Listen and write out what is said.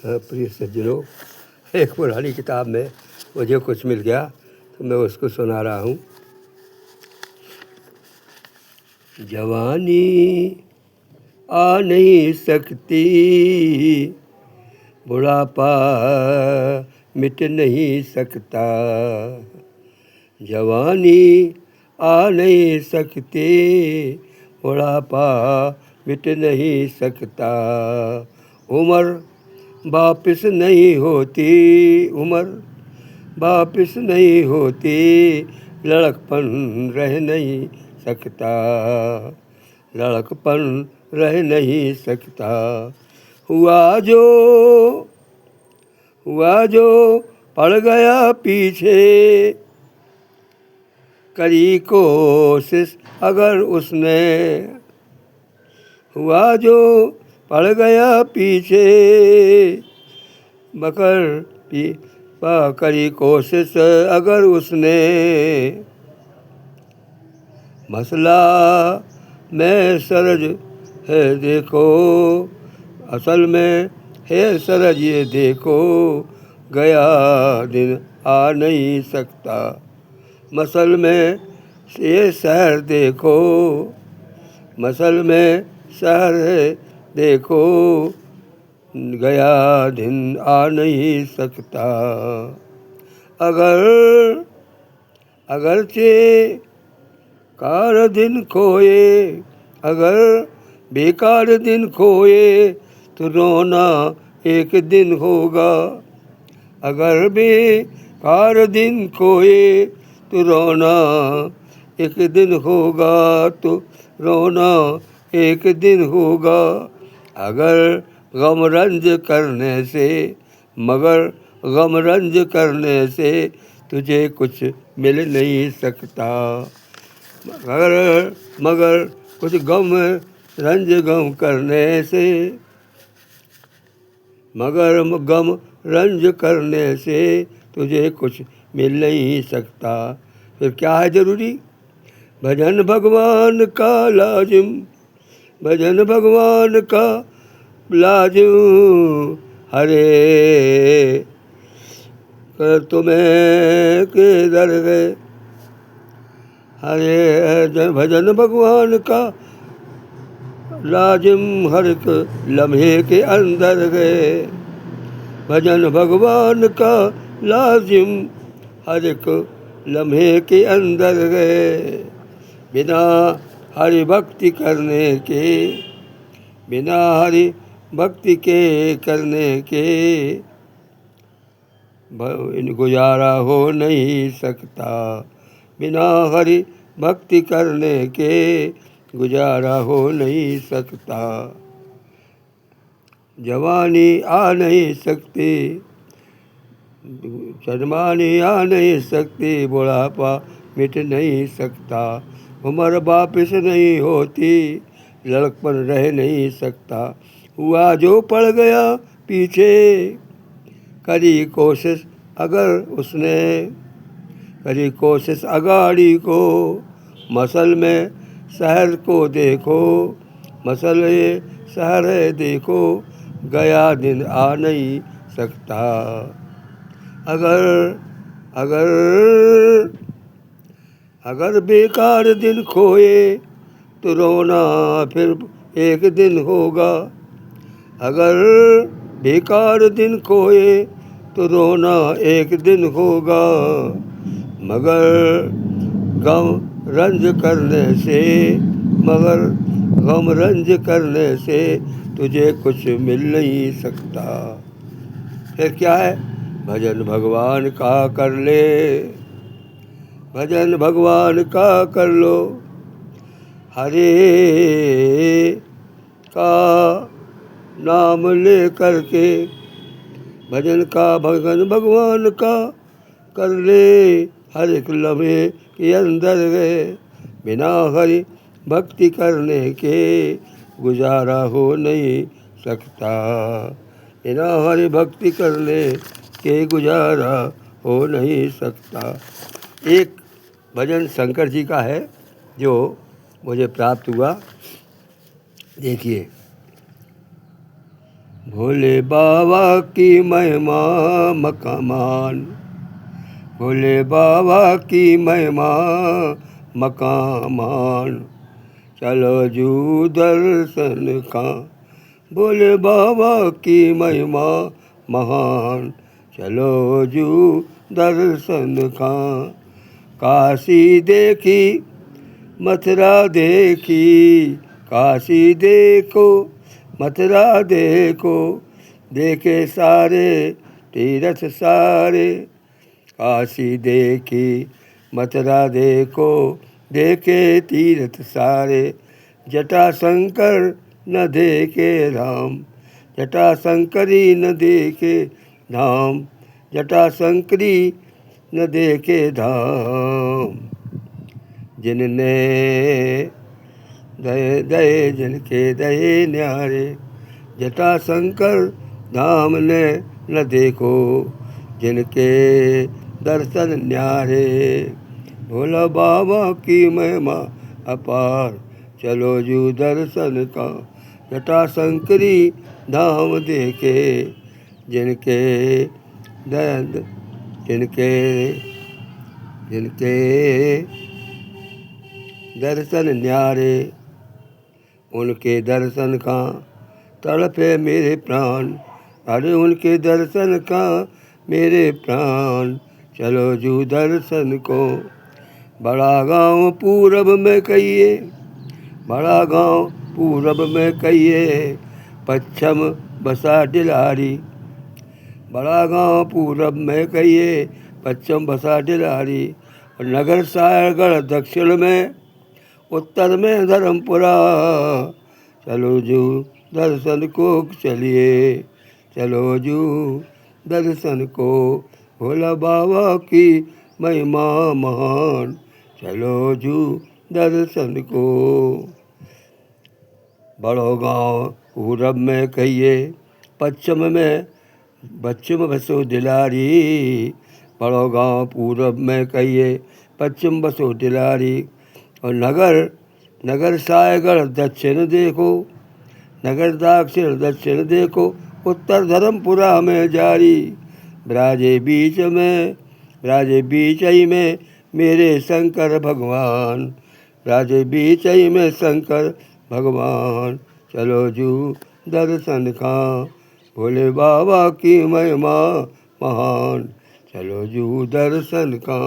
प्रिय सज्जनों, एक पुरानी किताब में मुझे कुछ मिल गया तो मैं उसको सुना रहा हूँ। जवानी आ नहीं सकती, बुढ़ापा मिट नहीं सकता। जवानी आ नहीं सकती, बुढ़ापा मिट नहीं सकता। उम्र वापिस नहीं होती, उम्र वापिस नहीं होती, लड़कपन रह नहीं सकता, लड़कपन रह नहीं सकता। हुआ जो पड़ गया पीछे, करी कोशिश अगर उसने। हुआ जो पड़ गया पीछे, करी कोशिश अगर उसने। मसला में सरज है देखो, असल में है सरज ये देखो, गया दिन आ नहीं सकता। मसल में ये शहर देखो, मसल में शहर है देखो, गया दिन आ नहीं सकता। अगरचे कार दिन खोए, अगर बेकार दिन खोए, तो रोना एक दिन होगा। अगर बेकार दिन खोए, तो रोना एक दिन होगा, तो रोना एक दिन होगा। अगर गम रंज करने से, मगर गम रंज करने से तुझे कुछ मिल नहीं सकता। मगर कुछ गम करने से, मगर गम रंज करने से तुझे कुछ मिल नहीं सकता। फिर क्या है ज़रूरी? भजन भगवान का लाजिम, भजन भगवान का लाजिम, हरे तुम्हें के दर गए। हरे भजन भगवान का लाजिम, हर एक लम्हे के अंदर गए। भजन भगवान का लाजिम, हर एक लम्हे के अंदर गए। बिना हरि भक्ति करने के, बिना हरि भक्ति के करने के गुजारा हो नहीं सकता। बिना हरि भक्ति करने के गुजारा हो नहीं सकता। जवानी आ नहीं सकती, जवानी आ नहीं सकती, बुढ़ापा मिट नहीं सकता। उम्र वापिस नहीं होती, लड़कपन रह नहीं सकता। हुआ जो पड़ गया पीछे, करी कोशिश अगर उसने, करी कोशिश अगाड़ी को। मसल में शहर को देखो, मसल ये शहर है देखो, गया दिन आ नहीं सकता। अगर बेकार दिन खोए, तो रोना फिर एक दिन होगा। अगर बेकार दिन खोए, तो रोना एक दिन होगा। मगर गम रंज करने से, मगर गम रंज करने से तुझे कुछ मिल नहीं सकता। फिर क्या है? भजन भगवान का कर ले, भजन भगवान का कर लो, हरे का नाम ले करके। भजन भगवान का कर ले, हर एक लम्हे के अंदर गए। बिना हरि भक्ति करने के गुजारा हो नहीं सकता। बिना हरि भक्ति करने के गुजारा हो नहीं सकता। एक भजन शंकर जी का है जो मुझे प्राप्त हुआ। देखिए, भोले बाबा की महिमा मकामान, भोले बाबा की महिमा मकामान, चलो जू दर्शन का। भोले बाबा की महिमा महान, चलो जू दर्शन का। काशी देखी मथुरा देखी, काशी देखो मथुरा देखो, देखे सारे तीरथ सारे। काशी देखी मथुरा देखो, देखे तीरथ सारे। जटा शंकर न देखे धाम, जटा शंकरी न देखे धाम, जटा शंकरी न देखे धाम। जिनने दये दये जिनके दये न्यारे, जटा शंकर धाम ने न देखो, जिनके दर्शन न्यारे। भोला बाबा की महिमा अपार, चलो जू दर्शन का। जटा शंकरी धाम देखे, जिनके जिनके जिनके दर्शन न्यारे, उनके दर्शन का तड़पे मेरे प्राण। अरे उनके दर्शन का मेरे प्राण, चलो जू दर्शन को। बड़ा गांव पूरब में कहिए, बड़ा गांव पूरब में कहिए, पश्चिम बसा डिलारी। बड़ा गांव पूरब में कहिए, पश्चिम बसा डिलारी। नगर सायरगढ़ दक्षिण में, उत्तर में धर्मपुरा। चलो जू दर्शन को चलिए, चलो जू दर्शन को। भोला बाबा की महिमा महान, चलो जू दर्शन को। बड़ो गांव पूरब में कहिए, पश्चिम बसो डिलारी। बड़ो गांव पूरब में कहिए, पश्चिम बसो डिलारी। और नगर सायगढ़ दक्षिण देखो, नगर दक्षिण देखो, उत्तर धर्मपुरा में जारी। विराजे बीच ही में मेरे शंकर भगवान, विराजे बीच ही में शंकर भगवान। चलो जू दर्शन का, भोले बाबा की महिमा महान, चलो जू दर्शन का।